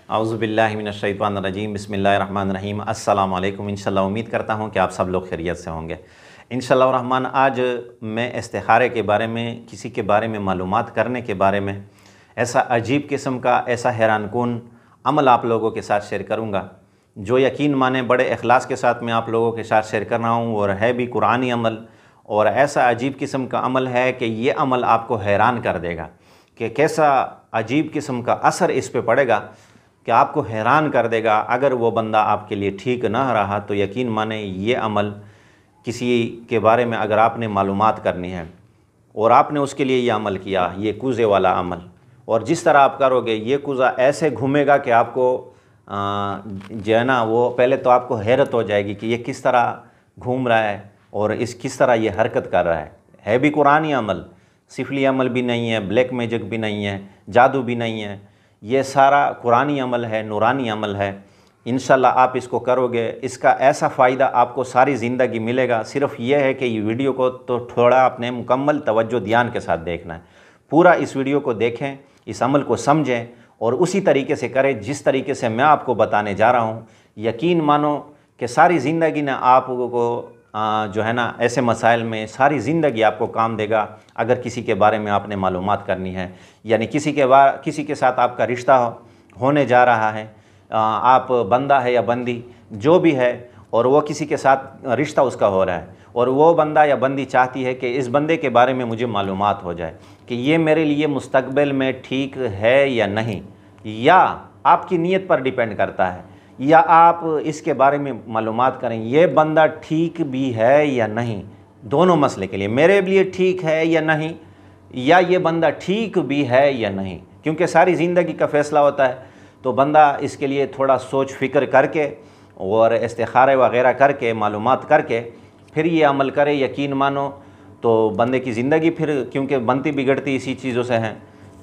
औज़ुबिल्लाहि मिनश्शैतानिर्रजीम बिस्मिल्लाहिर्रहमानिर्रहीम। अस्सलामु अलैकुम। इंशाअल्लाह उम्मीद करता हूँ कि आप सब लोग खैरियत से होंगे। इंशाअल्लाह रहमान आज मैं इस्तिखारे के बारे में, किसी के बारे में मालूमात करने के बारे में, ऐसा अजीब किस्म का, ऐसा हैरानकुन अमल आप लोगों के साथ शेयर करूँगा जो यकीन माने बड़े इखलास के साथ मैं आप लोगों के साथ शेयर कर रहा हूँ, और है भी कुरानी अमल। और ऐसा अजीब किस्म का अमल है कि ये अमल आपको हैरान कर देगा कि कैसा अजीब किस्म का असर इस पे पड़ेगा कि आपको हैरान कर देगा। अगर वो बंदा आपके लिए ठीक ना रहा तो यकीन माने ये अमल, किसी के बारे में अगर आपने मालूमात करनी है और आपने उसके लिए ये अमल किया, ये कूज़े वाला अमल, और जिस तरह आप करोगे ये कूज़ा ऐसे घूमेगा कि आपको जो है ना, वो पहले तो आपको हैरत हो जाएगी कि ये किस तरह घूम रहा है और इस किस तरह ये हरकत कर रहा है भी कुरानी अमल, सिफली अमल भी नहीं है, ब्लैक मैजिक भी नहीं है, जादू भी नहीं है, ये सारा कुरानी अमल है, नूरानी अमल है। इंशाल्लाह आप इसको करोगे, इसका ऐसा फ़ायदा आपको सारी ज़िंदगी मिलेगा। सिर्फ़ ये है कि ये वीडियो को तो थोड़ा अपने मुकम्मल तवज्जो ध्यान के साथ देखना है। पूरा इस वीडियो को देखें, इस अमल को समझें और उसी तरीके से करें जिस तरीके से मैं आपको बताने जा रहा हूँ। यकीन मानो कि सारी ज़िंदगी ने आपको जो है ना, ऐसे मसाइल में सारी ज़िंदगी आपको काम देगा। अगर किसी के बारे में आपने मालूमात करनी है, यानी किसी के साथ आपका रिश्ता होने जा रहा है, आप बंदा है या बंदी जो भी है, और वो किसी के साथ रिश्ता उसका हो रहा है और वो बंदा या बंदी चाहती है कि इस बंदे के बारे में मुझे मालूमात हो जाए कि ये मेरे लिए मुस्तकबिल में ठीक है या नहीं, या आपकी नीयत पर डिपेंड करता है, या आप इसके बारे में मालूमात करें ये बंदा ठीक भी है या नहीं। दोनों मसले के लिए, मेरे लिए ठीक है या नहीं, या ये बंदा ठीक भी है या नहीं, क्योंकि सारी ज़िंदगी का फ़ैसला होता है। तो बंदा इसके लिए थोड़ा सोच फ़िक्र करके और इस्तिखारे वग़ैरह करके, मालूमात करके फिर ये अमल करे। यकीन मानो तो बंदे की ज़िंदगी फिर, क्योंकि बनती बिगड़ती इसी चीज़ों से हैं,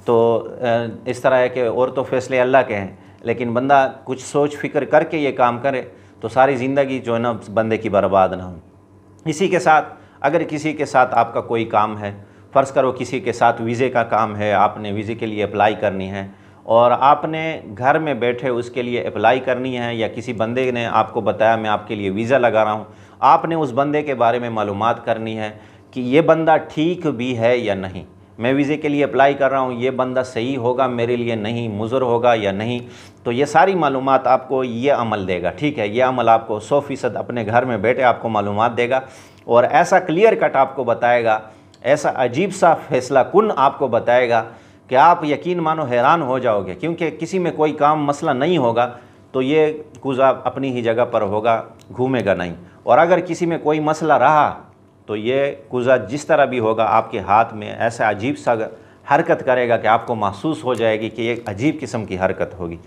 तो इस तरह है कि और तो फ़ैसले अल्लाह के हैं, लेकिन बंदा कुछ सोच फ़िक्र करके ये काम करे तो सारी ज़िंदगी जो है ना बंदे की बर्बाद ना हो। इसी के साथ अगर किसी के साथ आपका कोई काम है, फ़र्ज़ करो किसी के साथ वीज़े का काम है, आपने वीज़े के लिए अप्लाई करनी है और आपने घर में बैठे उसके लिए अप्लाई करनी है, या किसी बंदे ने आपको बताया मैं आपके लिए वीज़ा लगा रहा हूँ, आपने उस बंदे के बारे में मालूमात करनी है कि ये बंदा ठीक भी है या नहीं, मैं वीज़े के लिए अप्लाई कर रहा हूँ, ये बंदा सही होगा मेरे लिए, नहीं मुज़र होगा या नहीं। तो ये सारी मालूमात आपको ये अमल देगा। ठीक है, ये अमल आपको 100% अपने घर में बैठे आपको मालूमात देगा और ऐसा क्लियर कट आपको बताएगा, ऐसा अजीब सा फ़ैसला कुन आपको बताएगा कि आप यकीन मानो हैरान हो जाओगे। क्योंकि किसी में कोई काम मसला नहीं होगा तो ये कूज़ा अपनी ही जगह पर होगा, घूमेगा नहीं, और अगर किसी में कोई मसला रहा तो ये कूज़ा जिस तरह भी होगा आपके हाथ में ऐसा अजीब सा हरकत करेगा कि आपको महसूस हो जाएगी कि एक अजीब किस्म की हरकत होगी।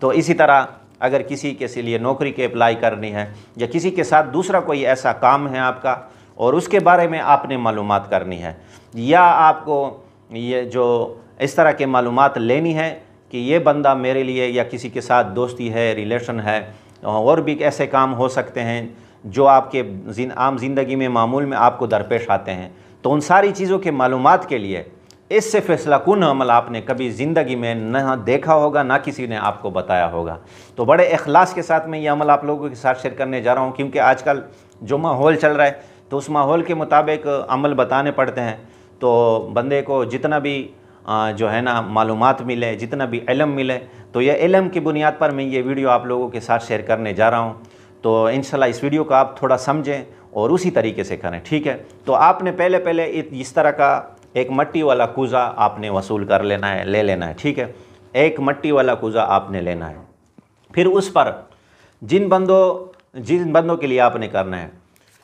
तो इसी तरह अगर किसी के लिए नौकरी के अप्लाई करनी है, या किसी के साथ दूसरा कोई ऐसा काम है आपका और उसके बारे में आपने मालूमात करनी है, या आपको ये जो इस तरह के मालूमात लेनी है कि ये बंदा मेरे लिए, या किसी के साथ दोस्ती है, रिलेशन है, और भी ऐसे काम हो सकते हैं जो आपके आम ज़िंदगी में मामूल में आपको दरपेश आते हैं, तो उन सारी चीज़ों के मालूमात के लिए इससे फ़ैसला कुन अमल आपने कभी ज़िंदगी में न देखा होगा, ना किसी ने आपको बताया होगा। तो बड़े इखलास के साथ मैं ये अमल आप लोगों के साथ शेयर करने जा रहा हूँ, क्योंकि आजकल जो माहौल चल रहा है तो उस माहौल के मुताबिक अमल बताने पड़ते हैं। तो बंदे को जितना भी जो है ना मालूमात मिले, जितना भी इल्म मिले, तो ये इल्म की बुनियाद पर मैं ये वीडियो आप लोगों के साथ शेयर करने जा रहा हूँ। तो इंशाल्लाह इस वीडियो को आप थोड़ा समझें और उसी तरीके से करें। ठीक है, तो आपने पहले इस तरह का एक मट्टी वाला कूज़ा आपने वसूल कर लेना है, ले लेना है। ठीक है, एक मट्टी वाला कूज़ा आपने लेना है। फिर उस पर जिन बंदों के लिए आपने करना है,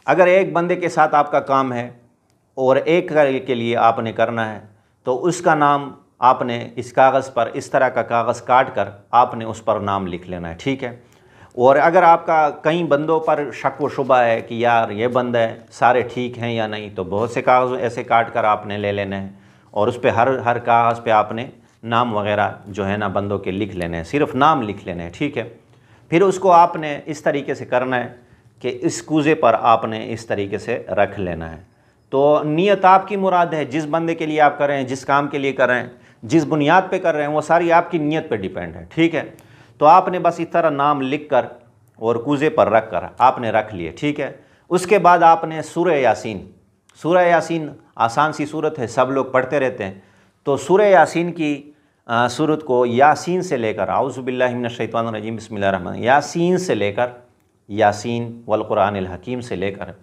अगर एक बंदे के साथ आपका काम है और एक के लिए आपने करना है, तो उसका नाम आपने इस कागज़ पर, इस तरह का कागज़ काट कर आपने उस पर नाम लिख लेना है। ठीक है, और अगर आपका कई बंदों पर शक व शुबा है कि यार ये बंदे सारे ठीक हैं या नहीं, तो बहुत से कागज़ ऐसे काट कर आपने ले लेने हैं और उस पर हर कागज़ पे आपने नाम वग़ैरह जो है ना बंदों के लिख लेने हैं, सिर्फ नाम लिख लेने हैं। ठीक है, फिर उसको आपने इस तरीके से करना है कि इस कूज़े पर आपने इस तरीके से रख लेना है। तो नीयत आपकी मुराद है, जिस बंदे के लिए आप कर रहे हैं, जिस काम के लिए कर रहे हैं, जिस बुनियाद पे कर रहे हैं, वो सारी आपकी नीयत पे डिपेंड है। ठीक है, तो आपने बस इस तरह नाम लिख कर और कूजे पर रख कर आपने रख लिए, ठीक है। उसके बाद आपने सूरह यासीन आसान सी सूरत है, सब लोग पढ़ते रहते हैं। तो सूरह यासीन की सूरत को यासीन से लेकर औज़ु बिल्लाहि मिनश शैतानिर रजीम बिस्मिल्लाहिर रहमानिर यासीन से लेकर यासीन वल कुरानिल हकीम से लेकर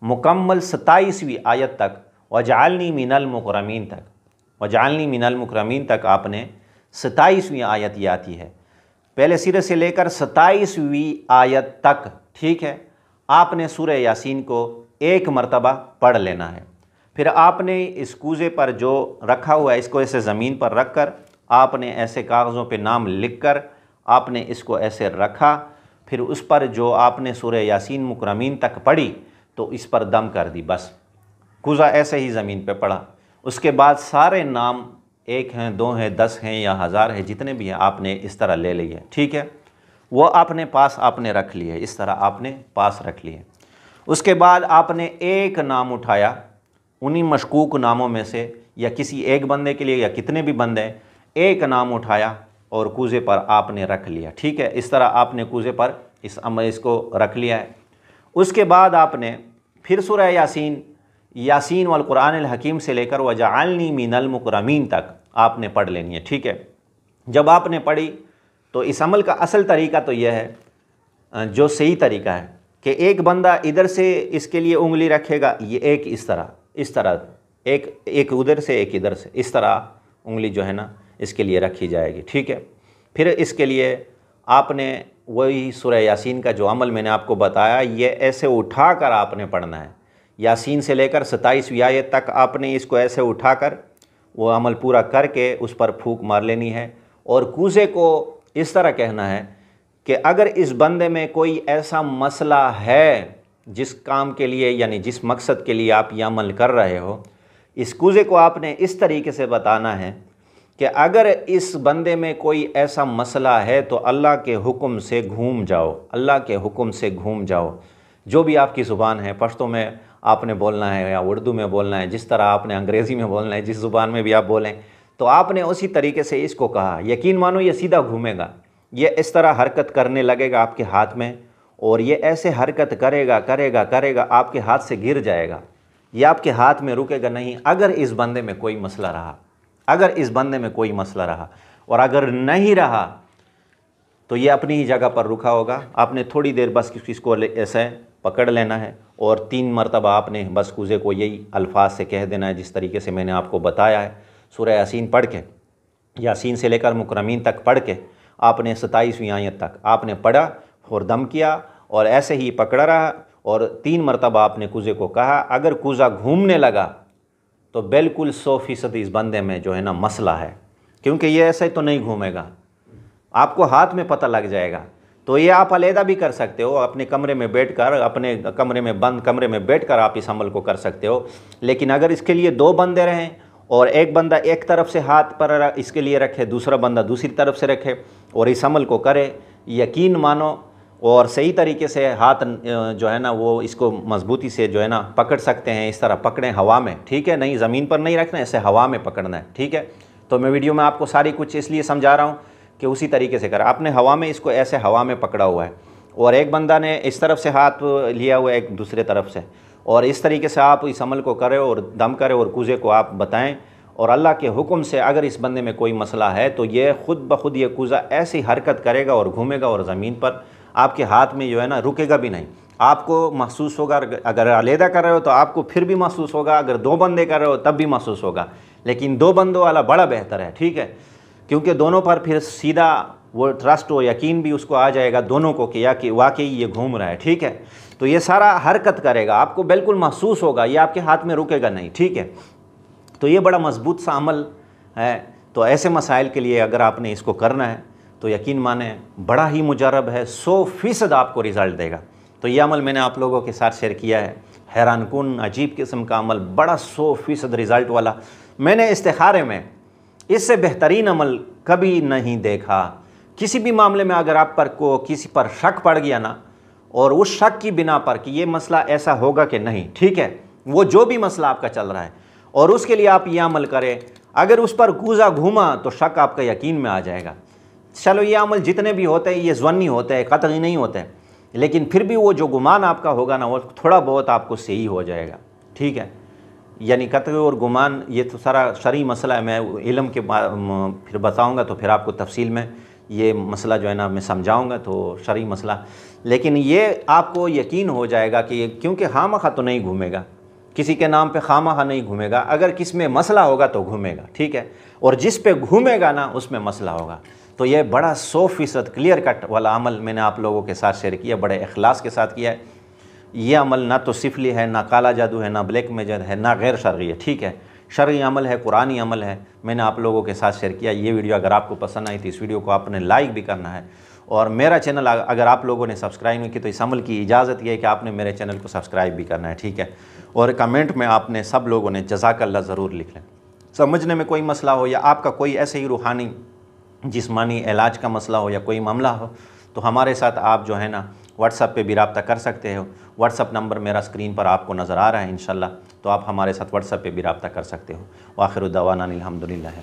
मुकम्मल 27वीं आयत तक वजअलनी मिनल मुकरमीन तक, वजअलनी मिनल मुकरमीन तक आपने 27वीं आयत ये आती है। पहले सिरे से लेकर 27वीं आयत तक, ठीक है, आपने सूरह यासीन को एक मरतबा पढ़ लेना है। फिर आपने इस कूजे पर जो रखा हुआ है इसको ऐसे ज़मीन पर रख कर आपने ऐसे कागज़ों पे नाम लिख कर आपने इसको ऐसे रखा। फिर उस पर जो आपने सूरह यासीन मुकरमीन तक पढ़ी तो इस पर दम कर दी, बस कूज़ा ऐसे ही ज़मीन पे पड़ा। उसके बाद सारे नाम 1 हैं, 2 हैं, 10 हैं या 1000 है, जितने भी हैं आपने इस तरह ले लिए, ठीक है। वो आपने पास आपने रख लिए, इस तरह आपने पास रख लिए। उसके बाद आपने एक नाम उठाया उन्हीं मशकूक नामों में से, या किसी एक बंदे के लिए या कितने भी बंदे, एक नाम उठाया और कूज़े पर आपने रख लिया, ठीक है। इस तरह आपने कूज़े पर इसको रख लिया है। उसके बाद आपने फिर सूरह यासीन वल कुरानिल हकीम से लेकर वजअलनी मिनल मुकरमीन तक आपने पढ़ लेनी है, ठीक है। जब आपने पढ़ी तो इस अमल का असल तरीका तो यह है, जो सही तरीका है, कि एक बंदा इधर से इसके लिए उंगली रखेगा, ये एक इस तरह एक उधर से एक इधर से, इस तरह उंगली जो है ना इसके लिए रखी जाएगी, ठीक है। फिर इसके लिए आपने वही सूरह यासीन का जो अमल मैंने आपको बताया, ये ऐसे उठा कर आपने पढ़ना है। यासीन से लेकर 27वीं आयत तक आपने इसको ऐसे उठाकर वो अमल पूरा करके उस पर फूंक मार लेनी है। और कूज़े को इस तरह कहना है कि अगर इस बंदे में कोई ऐसा मसला है जिस काम के लिए यानी जिस मकसद के लिए आप यह अमल कर रहे हो, इस कूज़े को आपने इस तरीके से बताना है कि अगर इस बंदे में कोई ऐसा मसला है तो अल्लाह के हुक्म से घूम जाओ, अल्लाह के हुक्म से घूम जाओ। जो भी आपकी ज़ुबान है, पश्तो में आपने बोलना है या उर्दू में बोलना है, जिस तरह आपने अंग्रेज़ी में बोलना है, जिस ज़ुबान में भी आप बोलें, तो आपने उसी तरीके से इसको कहा। यकीन मानो ये सीधा घूमेगा, ये इस तरह हरकत करने लगेगा आपके हाथ में, और ये ऐसे हरकत करेगा करेगा करेगा आपके हाथ से गिर जाएगा, ये आपके हाथ में रुकेगा नहीं। अगर इस बंदे में कोई मसला रहा, अगर इस बंदे में कोई मसला रहा, और अगर नहीं रहा तो ये अपनी ही जगह पर रुका होगा। आपने थोड़ी देर बस इसको ऐसे पकड़ लेना है और 3 मरतबा आपने बस कूज़े को यही अल्फाज से कह देना है जिस तरीके से मैंने आपको बताया है। सूरह यासीन पढ़ के, यासीन से लेकर मुकरमीन तक पढ़ के आपने 27वीं आयत तक आपने पढ़ा और दम किया और ऐसे ही पकड़ा रहा और 3 मरतबा आपने कूज़े को कहा। अगर कूज़ा घूमने लगा तो बिल्कुल 100% इस बंदे में जो है ना मसला है, क्योंकि ये ऐसे तो नहीं घूमेगा, आपको हाथ में पता लग जाएगा। तो ये आप अलहदा भी कर सकते हो, अपने कमरे में बैठकर, अपने कमरे में बंद कमरे में बैठकर आप इस अमल को कर सकते हो। लेकिन अगर इसके लिए 2 बंदे रहें और एक बंदा एक तरफ से हाथ पर इसके लिए रखे, दूसरा बंदा दूसरी तरफ से रखे और इस अमल को करे, यकीन मानो और सही तरीके से हाथ जो है ना वो इसको मजबूती से जो है ना पकड़ सकते हैं। इस तरह पकड़ें हवा में, ठीक है, नहीं ज़मीन पर नहीं रखना है, ऐसे हवा में पकड़ना है, ठीक है। तो मैं वीडियो में आपको सारी कुछ इसलिए समझा रहा हूँ कि उसी तरीके से कर। आपने हवा में इसको ऐसे हवा में पकड़ा हुआ है और एक बंदा ने इस तरफ से हाथ लिया हुआ है एक दूसरे तरफ से, और इस तरीके से आप इस अमल को करें और दम करें और कूज़े को आप बताएं। और अल्लाह के हुक्म से अगर इस बंदे में कोई मसला है तो ये खुद ब खुद ये कूज़ा ऐसी हरकत करेगा और घूमेगा और ज़मीन पर आपके हाथ में जो है ना रुकेगा भी नहीं। आपको महसूस होगा, अगर अलहदा कर रहे हो तो आपको फिर भी महसूस होगा, अगर 2 बंदे कर रहे हो तब भी महसूस होगा, लेकिन 2 बंदों वाला बड़ा बेहतर है, ठीक है, क्योंकि दोनों पर फिर सीधा वो ट्रस्ट हो, यकीन भी उसको आ जाएगा दोनों को कि या कि वाकई ये घूम रहा है, ठीक है। तो ये सारा हरकत करेगा, आपको बिल्कुल महसूस होगा, ये आपके हाथ में रुकेगा नहीं, ठीक है। तो ये बड़ा मजबूत सा अमल है। तो ऐसे मसाइल के लिए अगर आपने इसको करना है तो यकीन माने बड़ा ही मुजरब है, 100% आपको रिज़ल्ट देगा। तो ये अमल मैंने आप लोगों के साथ शेयर किया है, हैरानकुन अजीब किस्म का अमल, बड़ा 100% रिज़ल्ट वाला। मैंने इस्तिखारे में इससे बेहतरीन अमल कभी नहीं देखा। किसी भी मामले में अगर आप पर को किसी पर शक पड़ गया ना, और उस शक की बिना पर कि ये मसला ऐसा होगा कि नहीं, ठीक है, वो जो भी मसला आपका चल रहा है और उसके लिए आप ये अमल करें, अगर उस पर कूज़ा घूमा तो शक आपका यकीन में आ जाएगा। चलो ये अमल जितने भी होते हैं ये ज़न्नी होते हैं, कतई नहीं होते हैं, लेकिन फिर भी वो जो गुमान आपका होगा ना वो थोड़ा बहुत आपको सही हो जाएगा, ठीक है। यानी कतई और गुमान ये तो सारा शरई मसला है, मैं इल्म के फिर बताऊँगा तो फिर आपको तफसील में ये मसला जो है ना मैं समझाऊँगा, तो शरई मसला। लेकिन ये आपको यकीन हो जाएगा कि क्योंकि खामखा तो नहीं घूमेगा, किसी के नाम पे खामखा नहीं घूमेगा, अगर किस में मसला होगा तो घूमेगा, ठीक है, और जिस पे घूमेगा ना उसमें मसला होगा। तो ये बड़ा 100% क्लियर कट वाला अमल मैंने आप लोगों के साथ शेयर किया, बड़े इखलास के साथ किया है। ये अमल ना तो सिफली है, ना काला जादू है, ना ब्लैक मैजिक है, ना गैर शरई है, ठीक है, शरई अमल है, कुरानी अमल है, मैंने आप लोगों के साथ शेयर किया। ये वीडियो अगर आपको पसंद आई तो इस वीडियो को आपने लाइक भी करना है, और मेरा चैनल अगर आप लोगों ने सब्सक्राइब नहीं किया तो इस अमल की इजाज़त ये है कि आपने मेरे चैनल को सब्सक्राइब भी करना है, ठीक है। और कमेंट में आपने सब लोगों ने जज़ाकल्लाह ज़रूर लिख लें। समझने में कोई मसला हो या आपका कोई ऐसे ही रूहानी जिस्मानी इलाज का मसला हो या कोई मामला हो तो हमारे साथ आप जो है ना व्हाट्सएप पे भी रब्ता कर सकते हो। व्हाट्सएप नंबर मेरा स्क्रीन पर आपको नज़र आ रहा है इंशाल्लाह, तो आप हमारे साथ व्हाट्सएप पे भी रब्ता कर सकते हो। वाखिर दवाना अनिल हम्दुलिल्लाह।